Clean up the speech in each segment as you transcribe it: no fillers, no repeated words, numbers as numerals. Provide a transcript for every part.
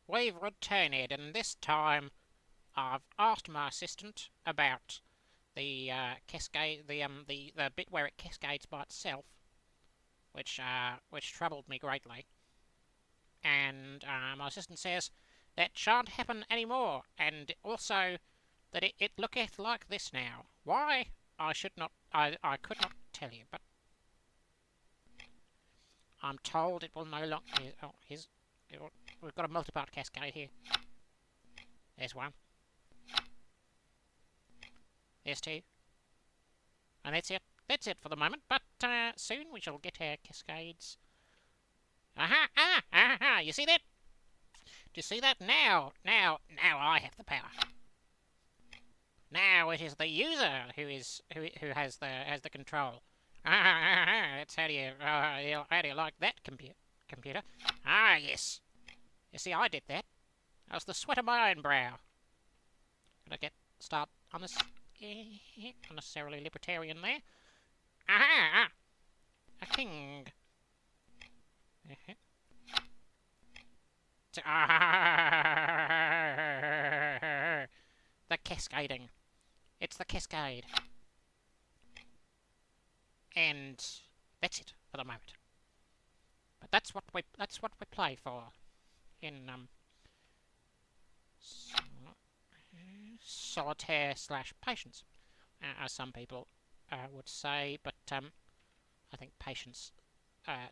we've returned, and this time I've asked my assistant about the cascade, the bit where it cascades by itself, which troubled me greatly. And my assistant says that shan't happen anymore, and also that it looketh like this now. Why? I should not. I could not tell you, but I'm told it will no longer. Oh, we've got a multi-part cascade here. There's one. There's two. And that's it. That's it for the moment, but soon we shall get our cascades. Aha! Ah! Aha! You see that? Do you see that? Now I have the power. Now it is the user who has the control. That's how do you like that, computer? Ah, yes. You see, I did that. That was the sweat of my own brow. Gonna start unnecessarily libertarian there. Aha! A king. The cascading. It's the cascade. And that's it for the moment. But that's what we play for in solitaire / patience, as some people would say. But I think patience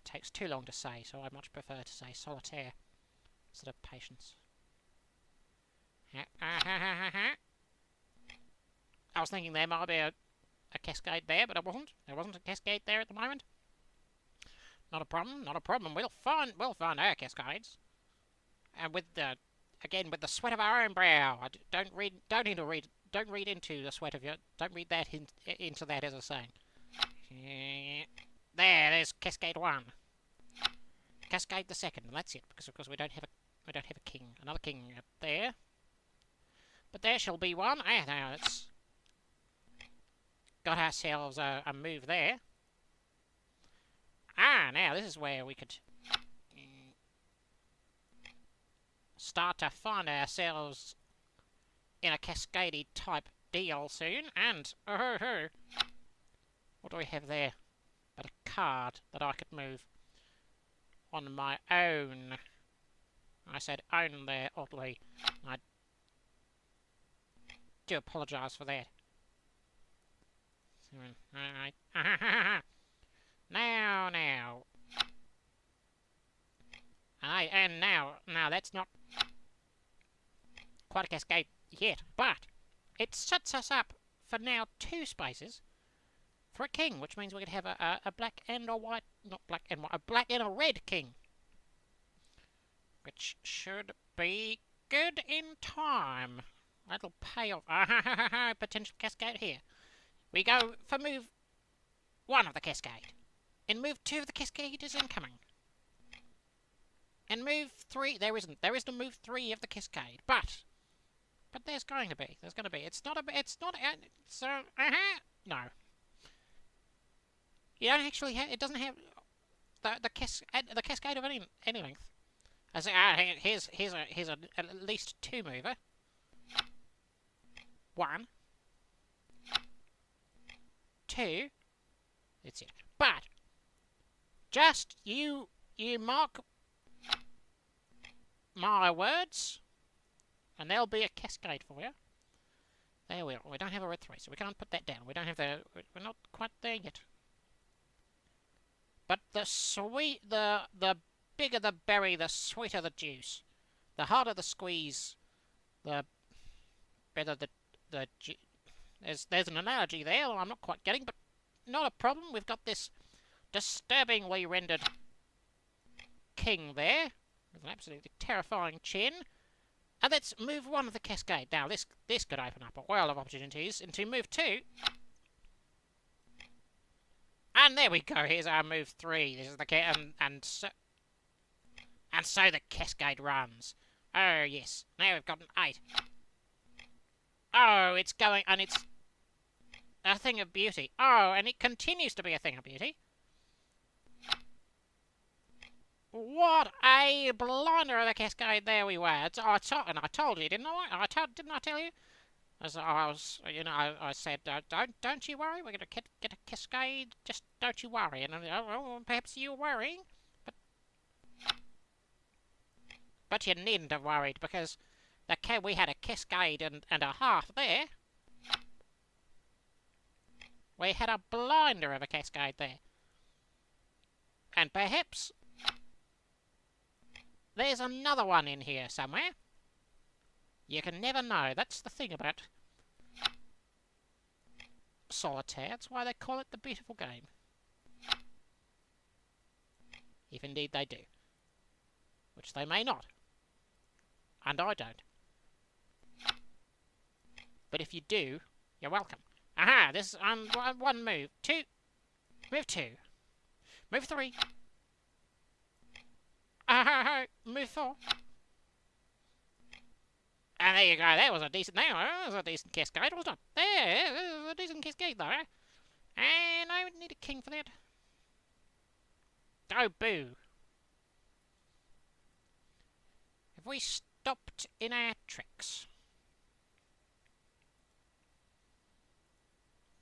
takes too long to say, so I much prefer to say solitaire instead of patience. I was thinking there might be a cascade there, but it wasn't. There wasn't a cascade there at the moment. Not a problem. Not a problem. We'll find our cascades. And with the sweat of our own brow. Don't read into the sweat of your. Don't read that into that as a saying. There's cascade 1. Cascade the 2nd, and that's it, because of course we don't have a king. Another king up there. But there shall be one. Now it's got ourselves a move there. Now this is where we could start to find ourselves in a cascadey type deal soon. And what do we have there but a card that I could move on my own? I said own there, oddly. I do apologise for that. Alright. Now. And now that's not quite a cascade yet, but it sets us up for now 2 spaces for a king, which means we could have a black and a white, not black and white, a black and a red king, which should be good in time. That'll pay off. Potential cascade here. We go for move 1 of the cascade. In move 2 of the cascade is incoming. In move 3, there isn't a move 3 of the cascade, but there's going to be. It's not. No. You don't actually have. It doesn't have the cascade of any length. I say, here's at least 2 mover. 1, 2. That's it. But just you mark my words, and there'll be a cascade for you. There we are. We don't have a red 3, so we can't put that down. We don't have we're not quite there yet. But the bigger the berry, the sweeter the juice. The harder the squeeze, the better the juice. There's an analogy there that I'm not quite getting, but not a problem. We've got this disturbingly rendered king there, with an absolutely terrifying chin. And let's move 1 of the cascade. Now this could open up a world of opportunities into move 2. And there we go. Here's our move 3. This is the and so the cascade runs. Oh yes. Now we've got an 8. Oh, it's going, and it's a thing of beauty. Oh, and it continues to be a thing of beauty. What a blinder of a cascade there we were. And I told you, didn't I? Didn't I tell you? As I was, I said, don't you worry. We're gonna get a cascade. Just don't you worry. And well, perhaps you were worrying, but you needn't have worried because we had a cascade and a half there. We had a blinder of a cascade there, and perhaps there's another one in here somewhere. You can never know. That's the thing about Solitaire. That's why they call it the beautiful game. If indeed they do. Which they may not. And I don't. But if you do, you're welcome. Aha! This is one move. Two. Move two. Move three. Aha! Move four. And there you go. That was a decent. That was a decent cascade, wasn't it? There was a decent cascade, though. And I would need a king for that. Oh, boo! Have we stopped in our tricks?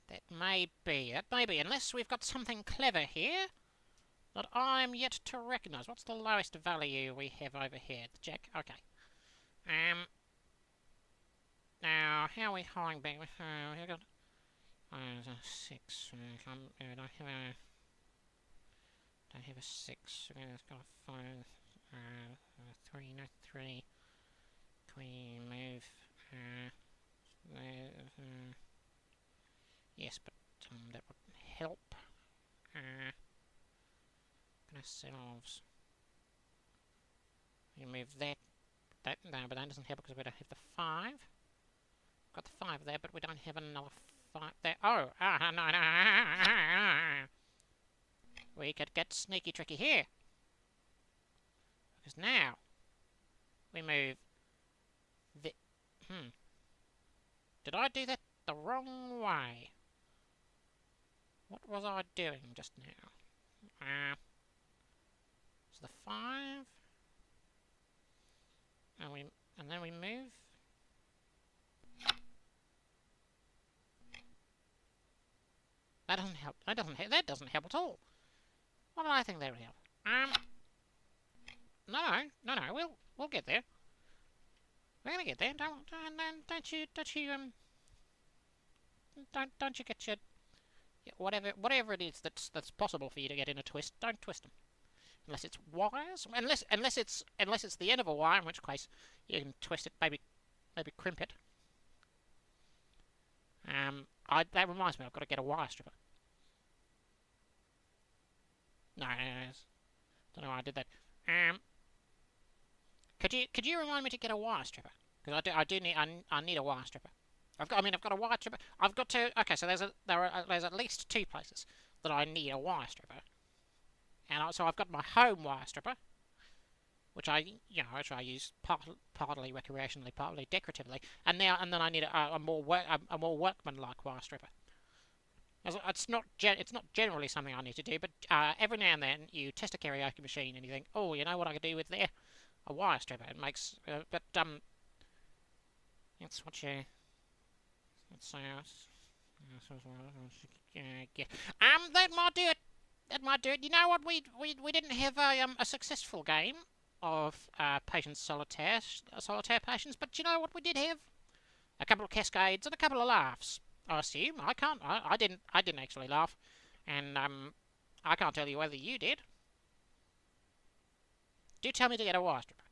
That may be. That may be. Unless we've got something clever here that I'm yet to recognise. What's the lowest value we have over here? The jack. Okay. Now, how are we hauling back? We've got 6. Don't have a 6. It's got a 5. 3. No 3. Queen move. Yes, but that would help. Ourselves. We move that. No, but that doesn't help because we don't have the 5. Got the 5 there, but we don't have another 5 there. Oh! No. We could get sneaky tricky here. Because now, we move the... Did I do that the wrong way? What was I doing just now? So the 5... And then we move... That doesn't help. That doesn't help at all. What do I think that would help? No. We'll get there. We're gonna get there. Don't you get your whatever it is that's possible for you to get in a twist. Don't twist them unless it's wires. Unless it's the end of a wire, in which case you can twist it, maybe crimp it. That reminds me, I've got to get a wire stripper. No, don't know why I did that. Could you remind me to get a wire stripper? Because I need a wire stripper. I've got a wire stripper. I've got to. Okay, so there's at least 2 places that I need a wire stripper, and so I've got my home wire stripper, which I use partly recreationally, partly decoratively, and then I need a more workmanlike wire stripper. It's not generally something I need to do, but every now and then you test a karaoke machine and you think, oh, you know what I could do with there? A wire stripper. It makes, that's what you. Let's that might do it. That might do it. You know what? We didn't have a successful game of Patience Solitaire Patience, but you know what we did have? A couple of cascades and a couple of laughs. I assume. I didn't actually laugh, and I can't tell you whether you did. Do tell me to get a wire stripper.